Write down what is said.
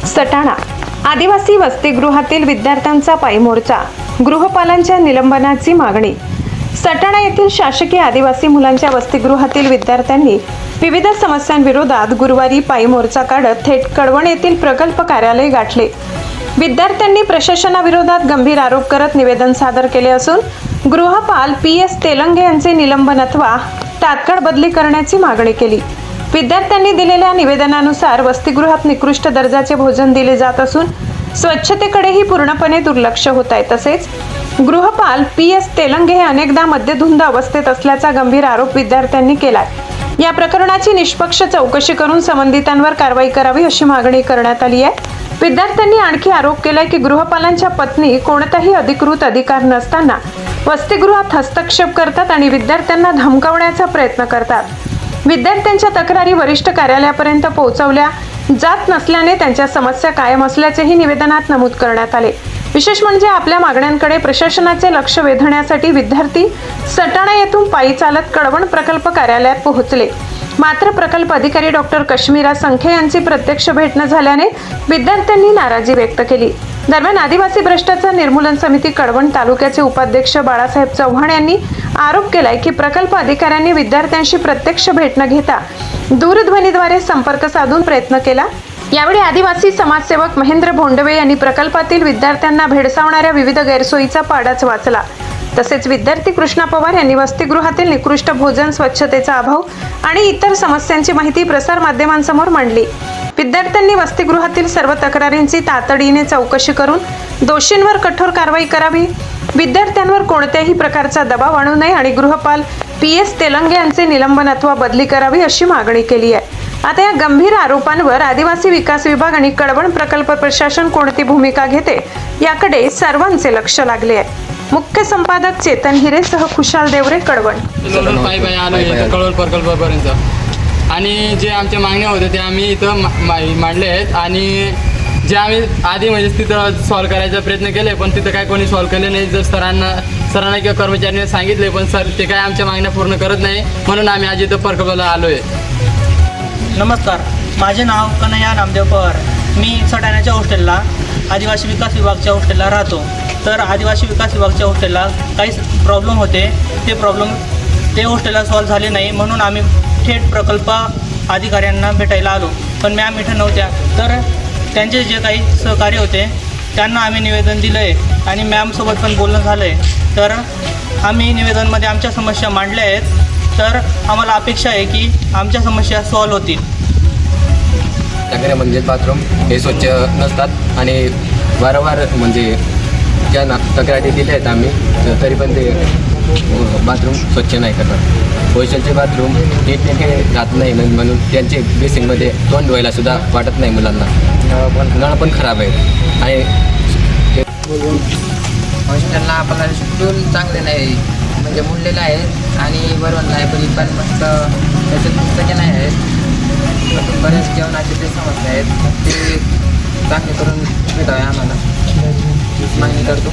सटाणा आदिवासी वसतिगृहातील विद्यार्थ्यांचा पायी मोर्चा, गृहपालांच्या निलंबनाची मागणी। सटाणा येथील शासकीय आदिवासी मुलांच्या वसतिगृहातील विद्यार्थ्यांनी विविध समस्यांविरोधात गुरुवारी पायी मोर्चा काढत थेट कळवण येथील प्रकल्प कार्यालय गाठले। विद्यार्थ्यांनी प्रशासनाविरोधात गंभीर आरोप करत निवेदन सादर केले असून गृहपाल PS तेलंगे यांचे निलंबन अथवा तात्काळ बदली करण्याची मागणी केली। विद्यार्थ्यांनी दिलेल्या निवेदनानुसार वसतिगृहात निकृष्ट दर्जाचे भोजन दिले जात असून स्वच्छतेकडेही पूर्णपणे दुर्लक्ष होत आहे। तसेच गृहपाल PS तेलंगे हे अनेकदा मद्यधुंद अवस्थेत असल्याचा गंभीर आरोप विद्यार्थ्यांनी केलाय। या प्रकरणाची निष्पक्ष चौकशी करून संबंधितांवर कारवाई करावी अशी मागणी करण्यात आली आहे। विद्यार्थ्यांनी आणखी आरोप केलाय की गृहपालांच्या पत्नी कोणताही अधिकृत अधिकार नसताना वसतिगृहात हस्तक्षेप करतात आणि विद्यार्थ्यांना धमकावण्याचा प्रयत्न करतात। विद्यार्थ्यांच्या तक्रारी वरिष्ठ कार्यालयापर्यंत पोहोचवल्या जात नसल्याने त्यांच्या समस्या कायम असल्याचेही निवेदनात नमूद करण्यात आले। विशेष म्हणजे आपल्या मागण्यांकडे प्रशासनाचे लक्ष वेधण्यासाठी विद्यार्थी सटाणा येथून पायी चालत कळवण प्रकल्प कार्यालयात पोहोचले। मात्र प्रकल्प अधिकारी डॉक्टर कश्मीरा संखे यांची प्रत्यक्ष भेट न झाल्याने विद्यार्थ्यांनी नाराजी व्यक्त केली। दरम्यान आदिवासी भ्रष्टाचार निर्मूलन समिती कळवण तालुक्याचे उपाध्यक्ष बाळासाहेब चव्हाण यांनी आरोप केलाय की प्रकल्प अधिकाऱ्यांनी विद्यार्थ्यांशी प्रत्यक्ष भेट न घेता दूरध्वनीद्वारे संपर्क साधून प्रयत्न केला। यावेळी आदिवासी समाजसेवक महेंद्र भोंडवे यांनी प्रकल्पातील विद्यार्थ्यांना भेडसावणाऱ्या विविध गैरसोयीचा पाडाच वाचला। तसेच विद्यार्थी कृष्णा पवार यांनी वसतिगृहातील निकृष्ट भोजन, स्वच्छतेचा अभाव आणि इतर समस्यांची माहिती प्रसार माध्यमांसमोर मांडली। विद्यार्थ्यांनी वसतिगृहातील सर्व तक्रारींची तातडीने चौकशी करून दोषींवर कठोर कारवाई करावी, विद्यार्थ्यांवर कोणत्याही प्रकारचा दबाव आणू नये आणि गृहपाल PS तेलंगे यांचे निलंबन अथवा बदली करावी अशी मागणी केली आहे। आता या गंभीर आरोपांवर आदिवासी विकास विभाग आणि कळवण प्रकल्प प्रशासन कोणती भूमिका घेते याकडे सर्वांचे लक्ष लागले आहे। मुख्य संपादक चेतन हिरेसह खुशाल देवरे, कळवण। कळवण प्रकल्पापर्यंत आणि जे आमच्या मागण्या होत्या ते आम्ही इथं मांडले आहेत आणि जे आम्ही आधी म्हणजे तिथं सॉल्व करायचा प्रयत्न केले पण तिथं काय कोणी सॉल्व केले नाही। जर सरांना किंवा कर्मचाऱ्यांनी सांगितले पण सर ते काय आमच्या मागण्या पूर्ण करत नाही, म्हणून आम्ही आज इथं प्रकल्पाला आलो आहे। नमस्कार, माझे नाव कन्हैया नामदेव पवार। मी सटाण्याच्या हॉस्टेलला आदिवासी विकास विभागच्या हॉस्टेलला राहतो। तर आदिवासी विकास विभागच्या हॉस्टेलला काही प्रॉब्लेम होते, ते हॉस्टेलला सॉल्व झाले नाही, म्हणून आम्ही थेट प्रकल्प अधिकाऱ्यांना भेटायला आलो। पण मॅम इथं नव्हत्या, तर त्यांचे जे काही सहकारी होते त्यांना आम्ही निवेदन दिलं आहे आणि मॅमसोबत पण बोलणं झालं आहे। तर आम्ही निवेदनमध्ये आमच्या समस्या मांडल्या आहेत, तर आम्हाला अपेक्षा आहे की आमच्या समस्या सॉल्व होतील। त्याकडे म्हणजे बाथरूम हे स्वच्छ नसतात आणि वारंवार म्हणजे ज्या तक्रारी दिल्या आहेत आम्ही तरी पण ते बाथरूम स्वच्छ नाही करतात। हॉस्टेलचे बाथरूम नीटनेटके राहत नाही म्हणून त्यांचे बेसिनमध्ये तोंड धुवायला सुद्धा वाटत नाही मुलांना। नळ पण खराब आहे आणि हॉस्टेलला आपल्याला स्कूल चांगले नाही म्हणजे मुडलेलं आहे आणि बरोबर लायब्ररी पण मस्त त्याच्यात पुस्तके नाही आहेत। बरेच जेवणाचे ते समस्या आहेत, ते चांगले करून भेटावे आम्हाला मागणी करतो।